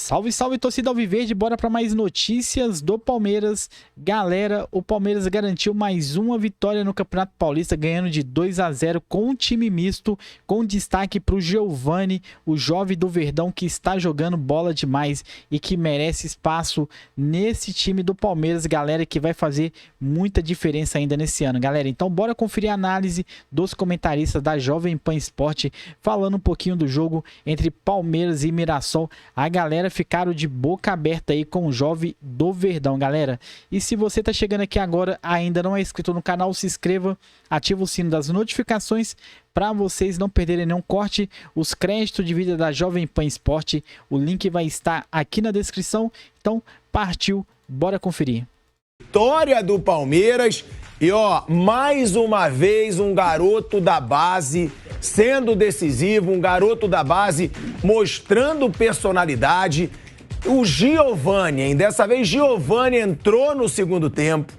Salve, salve, torcida alviverde, bora para mais notícias do Palmeiras. Galera, o Palmeiras garantiu mais uma vitória no Campeonato Paulista, ganhando de 2-0 com um time misto, com destaque para o Giovani, o jovem do Verdão que está jogando bola demais e que merece espaço nesse time do Palmeiras, galera, que vai fazer muita diferença ainda nesse ano, galera. Então bora conferir a análise dos comentaristas da Jovem Pan Esporte, falando um pouquinho do jogo entre Palmeiras e Mirassol. A galera ficaram de boca aberta aí com o jovem do Verdão, galera. E se você tá chegando aqui agora, ainda não é inscrito no canal, se inscreva, ativa o sino das notificações para vocês não perderem nenhum corte. Os créditos de vídeo da Jovem Pan Esporte, o link vai estar aqui na descrição. Então, partiu, bora conferir. Vitória do Palmeiras e mais uma vez um garoto da base sendo decisivo, um garoto da base mostrando personalidade. O Giovani, hein? Dessa vez Giovani entrou no segundo tempo,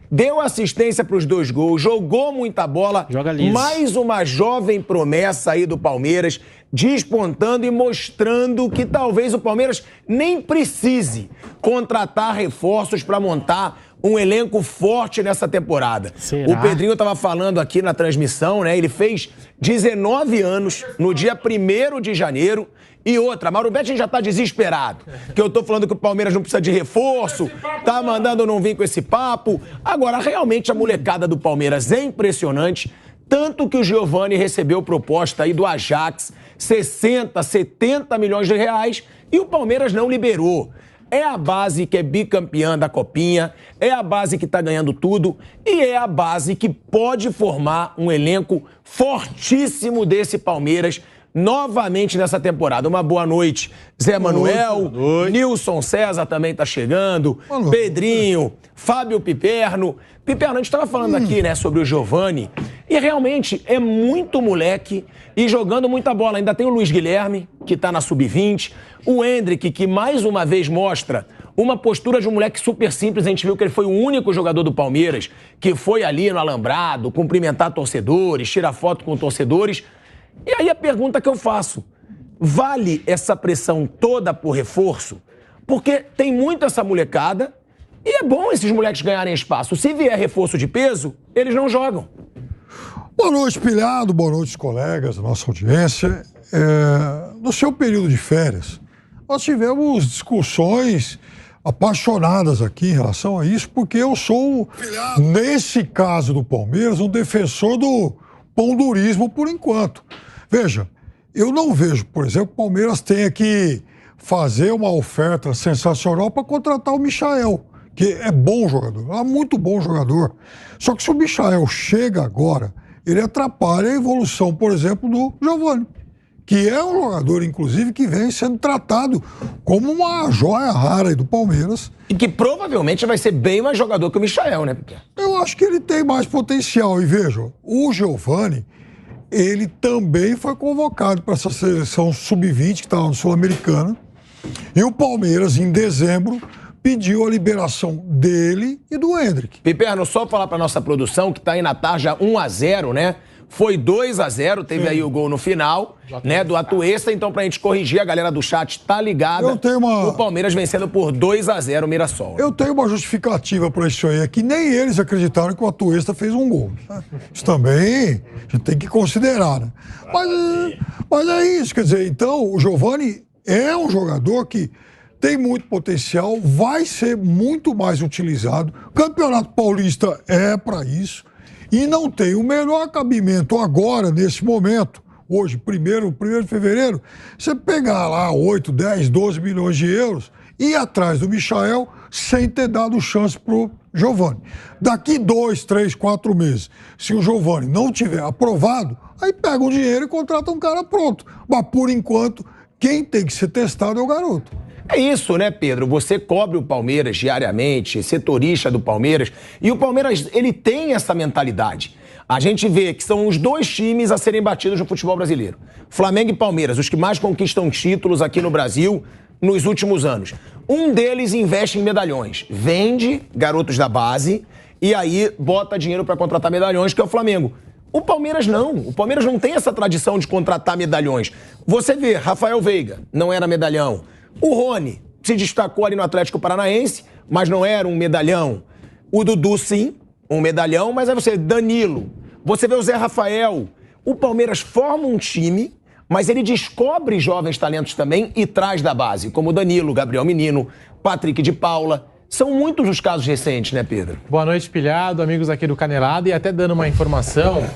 deu assistência para os 2 gols, jogou muita bola. Joga liso. Mais uma jovem promessa aí do Palmeiras, despontando e mostrando que talvez o Palmeiras nem precise contratar reforços para montar um elenco forte nessa temporada. Será? O Pedrinho estava falando aqui na transmissão, né? Ele fez 19 anos no dia 1º de janeiro. E outra, Mauro Betti já tá desesperado, que eu tô falando que o Palmeiras não precisa de reforço, tá mandando não vir com esse papo. Agora, realmente, a molecada do Palmeiras é impressionante, tanto que o Giovani recebeu proposta aí do Ajax, 60, 70 milhões de reais, e o Palmeiras não liberou. É a base que é bicampeã da Copinha, é a base que tá ganhando tudo e é a base que pode formar um elenco fortíssimo desse Palmeiras novamente nessa temporada. Uma boa noite, Zé Manuel, Nilson César também tá chegando, Pedrinho, Fábio Piperno. Piperno, a gente estava falando aqui, né, sobre o Giovani, e realmente é muito moleque e jogando muita bola. Ainda tem o Luiz Guilherme, que tá na Sub-20, o Hendrick, que mais uma vez mostra uma postura de um moleque super simples. A gente viu que ele foi o único jogador do Palmeiras que foi ali no alambrado, cumprimentar torcedores, tirar foto com torcedores. E aí a pergunta que eu faço, vale essa pressão toda por reforço? Porque tem muito essa molecada e é bom esses moleques ganharem espaço. Se vier reforço de peso, eles não jogam. Boa noite, Pilhado, boa noite, colegas, nossa audiência. No seu período de férias, nós tivemos discussões apaixonadas aqui em relação a isso, porque eu sou, nesse caso do Palmeiras, um defensor do pondurismo por enquanto. Veja, eu não vejo, por exemplo, que o Palmeiras tenha que fazer uma oferta sensacional para contratar o Michael, que é bom jogador, é muito bom jogador. Só que se o Michael chega agora, ele atrapalha a evolução, por exemplo, do Giovani, que é um jogador, inclusive, que vem sendo tratado como uma joia rara aí do Palmeiras. E que provavelmente vai ser bem mais jogador que o Michael, né, Piquet? Eu acho que ele tem mais potencial. E veja, o Giovani, ele também foi convocado para essa seleção Sub-20, que estava no Sul-Americana. E o Palmeiras, em dezembro, pediu a liberação dele e do Hendrick. Piperno, só falar para nossa produção, que está aí na tarja 1-0, né? Foi 2-0, teve aí o gol no final, né, do Atuesta. Então, pra gente corrigir, a galera do chat tá ligada. O Palmeiras vencendo por 2-0 o Mirassol. Eu tenho uma justificativa pra isso aí, é que nem eles acreditaram que o Atuesta fez um gol. Né? Isso também a gente tem que considerar, né? Mas é isso, quer dizer, então o Giovani é um jogador que tem muito potencial, vai ser muito mais utilizado. O Campeonato Paulista é pra isso. E não tem o menor cabimento agora, nesse momento, hoje, 1º de fevereiro, você pegar lá 8, 10, 12 milhões de euros e ir atrás do Michael sem ter dado chance pro Giovani. Daqui 2, 3, 4 meses, se o Giovani não tiver aprovado, aí pega o dinheiro e contrata um cara pronto. Mas, por enquanto, quem tem que ser testado é o garoto. É isso, né, Pedro? Você cobre o Palmeiras diariamente, setorista do Palmeiras, e o Palmeiras, ele tem essa mentalidade. A gente vê que são os 2 times a serem batidos no futebol brasileiro. Flamengo e Palmeiras, os que mais conquistam títulos aqui no Brasil nos últimos anos. Um deles investe em medalhões, vende garotos da base e aí bota dinheiro para contratar medalhões, que é o Flamengo. O Palmeiras não. O Palmeiras não tem essa tradição de contratar medalhões. Você vê, Rafael Veiga não era medalhão. O Rony se destacou ali no Atlético Paranaense, mas não era um medalhão. O Dudu, sim, um medalhão, mas aí você, Danilo, você vê o Zé Rafael. O Palmeiras forma um time, mas ele descobre jovens talentos também e traz da base, como o Danilo, Gabriel Menino, Patrick de Paula. São muitos os casos recentes, né, Pedro? Boa noite, Pilhado, amigos aqui do Canelada. E até dando uma informação,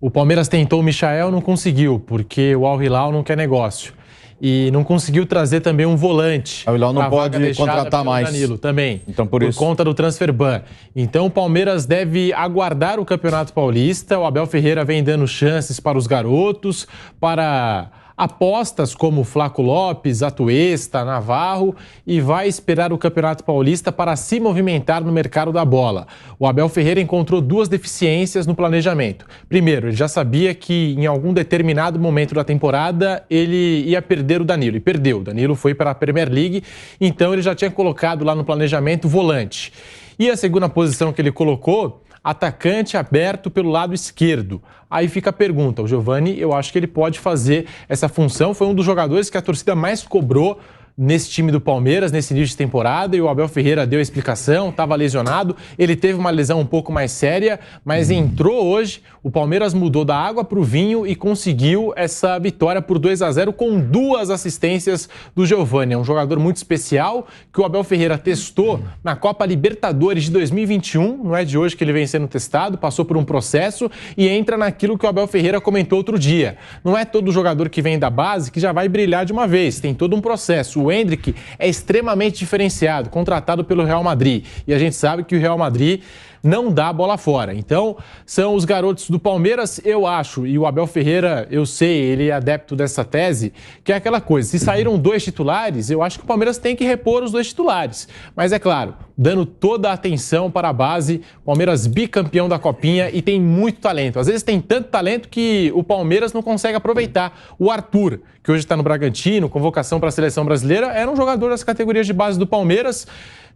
o Palmeiras tentou o Michael, não conseguiu, porque o Al Hilal não quer negócio. E não conseguiu trazer também um volante. O Hilal não pode contratar mais. Danilo, também, então, por isso. Conta do transfer ban. Então o Palmeiras deve aguardar o Campeonato Paulista. O Abel Ferreira vem dando chances para os garotos, para apostas como Flaco Lopes, Atuesta, Navarro, e vai esperar o Campeonato Paulista para se movimentar no mercado da bola. O Abel Ferreira encontrou duas deficiências no planejamento. Primeiro, ele já sabia que em algum determinado momento da temporada ele ia perder o Danilo, e perdeu. O Danilo foi para a Premier League, então ele já tinha colocado lá no planejamento volante. E a segunda posição que ele colocou, atacante aberto pelo lado esquerdo. Aí fica a pergunta, o Giovani, eu acho que ele pode fazer essa função, foi um dos jogadores que a torcida mais cobrou nesse time do Palmeiras, nesse início de temporada, e o Abel Ferreira deu a explicação, estava lesionado, ele teve uma lesão um pouco mais séria, mas entrou hoje, o Palmeiras mudou da água para o vinho e conseguiu essa vitória por 2-0 com duas assistências do Giovani. É um jogador muito especial que o Abel Ferreira testou na Copa Libertadores de 2021, não é de hoje que ele vem sendo testado, passou por um processo e entra naquilo que o Abel Ferreira comentou outro dia. Não é todo jogador que vem da base que já vai brilhar de uma vez, tem todo um processo. O Endrick é extremamente diferenciado, contratado pelo Real Madrid. E a gente sabe que o Real Madrid não dá a bola fora. Então, são os garotos do Palmeiras, eu acho, e o Abel Ferreira, eu sei, ele é adepto dessa tese, que é aquela coisa, se saíram dois titulares, eu acho que o Palmeiras tem que repor os dois titulares. Mas é claro, dando toda a atenção para a base, Palmeiras bicampeão da Copinha e tem muito talento. Às vezes tem tanto talento que o Palmeiras não consegue aproveitar. O Arthur, que hoje está no Bragantino, convocação para a seleção brasileira, era um jogador das categorias de base do Palmeiras.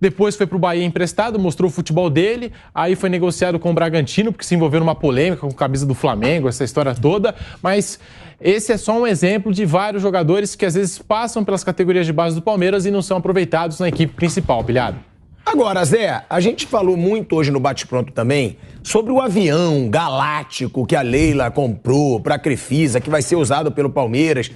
Depois foi para o Bahia emprestado, mostrou o futebol dele, aí foi negociado com o Bragantino, porque se envolveu numa polêmica com a camisa do Flamengo, essa história toda, mas esse é só um exemplo de vários jogadores que às vezes passam pelas categorias de base do Palmeiras e não são aproveitados na equipe principal, Pilhado. Agora, Zé, a gente falou muito hoje no Bate-Pronto também sobre o avião galáctico que a Leila comprou para a Crefisa, que vai ser usado pelo Palmeiras.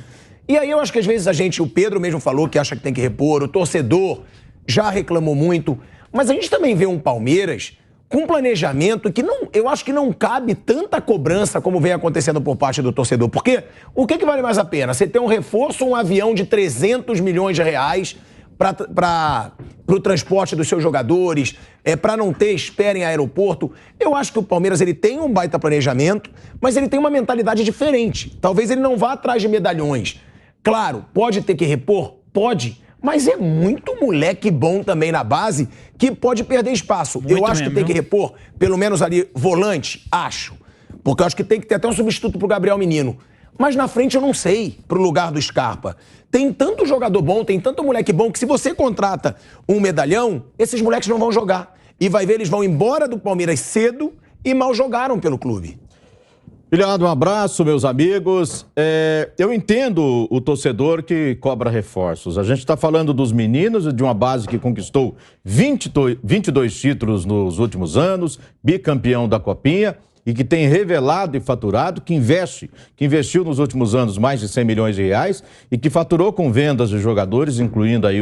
E aí eu acho que às vezes o Pedro mesmo falou que acha que tem que repor, o torcedor já reclamou muito, mas a gente também vê um Palmeiras com um planejamento que eu acho que não cabe tanta cobrança como vem acontecendo por parte do torcedor. Porque o que vale mais a pena? Você ter um reforço, um avião de 300 milhões de reais para o transporte dos seus jogadores, para não ter espera em aeroporto. Eu acho que o Palmeiras ele tem um baita planejamento, mas ele tem uma mentalidade diferente. Talvez ele não vá atrás de medalhões. Claro, pode ter que repor? Pode. Mas é muito moleque bom também na base que pode perder espaço. Muito eu acho mesmo, que tem que repor, pelo menos ali, volante, acho. Porque eu acho que tem que ter até um substituto pro Gabriel Menino. Mas na frente eu não sei, pro lugar do Scarpa. Tem tanto jogador bom, tem tanto moleque bom, que se você contrata um medalhão, esses moleques não vão jogar. E vai ver, eles vão embora do Palmeiras cedo e mal jogaram pelo clube. Pilhado, um abraço, meus amigos. Eu entendo o torcedor que cobra reforços. A gente está falando dos meninos de uma base que conquistou 22 títulos nos últimos anos, bicampeão da Copinha, e que tem revelado e faturado, que investiu nos últimos anos mais de 100 milhões de reais e que faturou com vendas de jogadores, incluindo aí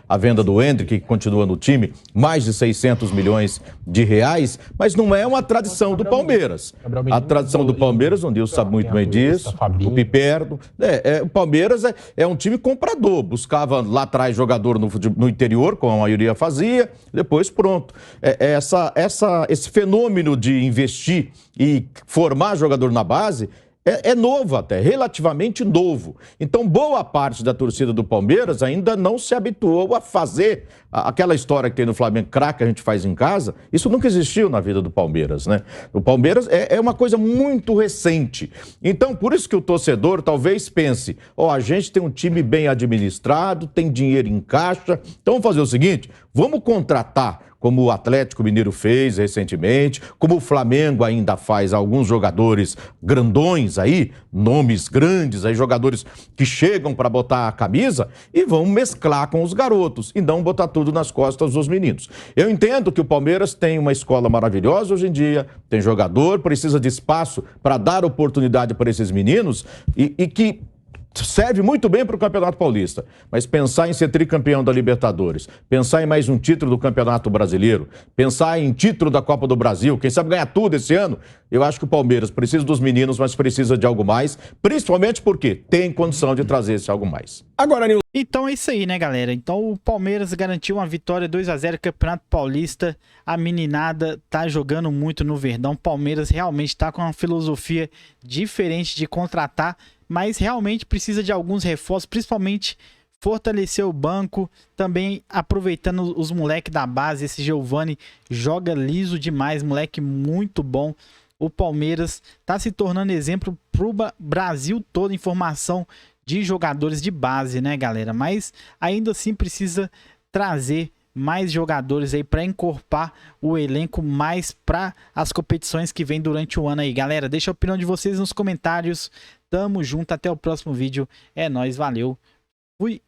a venda do Endrick, que continua no time, mais de 600 milhões de reais, mas não é uma tradição do Palmeiras. A tradição do Palmeiras, o Nilson sabe muito bem disso, o Piperno. O Palmeiras é um time comprador, buscava lá atrás jogador no interior, como a maioria fazia, depois pronto. Esse fenômeno de investir e formar jogador na base é novo até, relativamente novo. Então, boa parte da torcida do Palmeiras ainda não se habituou a fazer aquela história que tem no Flamengo, craque, a gente faz em casa. Isso nunca existiu na vida do Palmeiras, né? O Palmeiras é uma coisa muito recente. Então, por isso que o torcedor talvez pense, a gente tem um time bem administrado, tem dinheiro em caixa, então vamos fazer o seguinte, vamos contratar como o Atlético Mineiro fez recentemente, como o Flamengo ainda faz, alguns jogadores grandões aí, nomes grandes aí, jogadores que chegam para botar a camisa e vão mesclar com os garotos e não botar tudo nas costas dos meninos. Eu entendo que o Palmeiras tem uma escola maravilhosa hoje em dia, tem jogador, precisa de espaço para dar oportunidade para esses meninos e que serve muito bem para o Campeonato Paulista, mas pensar em ser tricampeão da Libertadores, pensar em mais um título do Campeonato Brasileiro, pensar em título da Copa do Brasil, quem sabe ganhar tudo esse ano, eu acho que o Palmeiras precisa dos meninos, mas precisa de algo mais, principalmente porque tem condição de trazer esse algo mais. Agora, Nilson. Então é isso aí, né, galera? Então o Palmeiras garantiu uma vitória 2-0 Campeonato Paulista. A meninada tá jogando muito no Verdão. O Palmeiras realmente tá com uma filosofia diferente de contratar, mas realmente precisa de alguns reforços, principalmente fortalecer o banco, também aproveitando os moleques da base. Esse Giovani joga liso demais, moleque muito bom. O Palmeiras tá se tornando exemplo pro Brasil todo em formação de jogadores de base, né, galera? Mas ainda assim precisa trazer mais jogadores aí para encorpar o elenco mais para as competições que vem durante o ano aí. Galera, deixa a opinião de vocês nos comentários. Tamo junto, até o próximo vídeo. É nóis, valeu. Fui.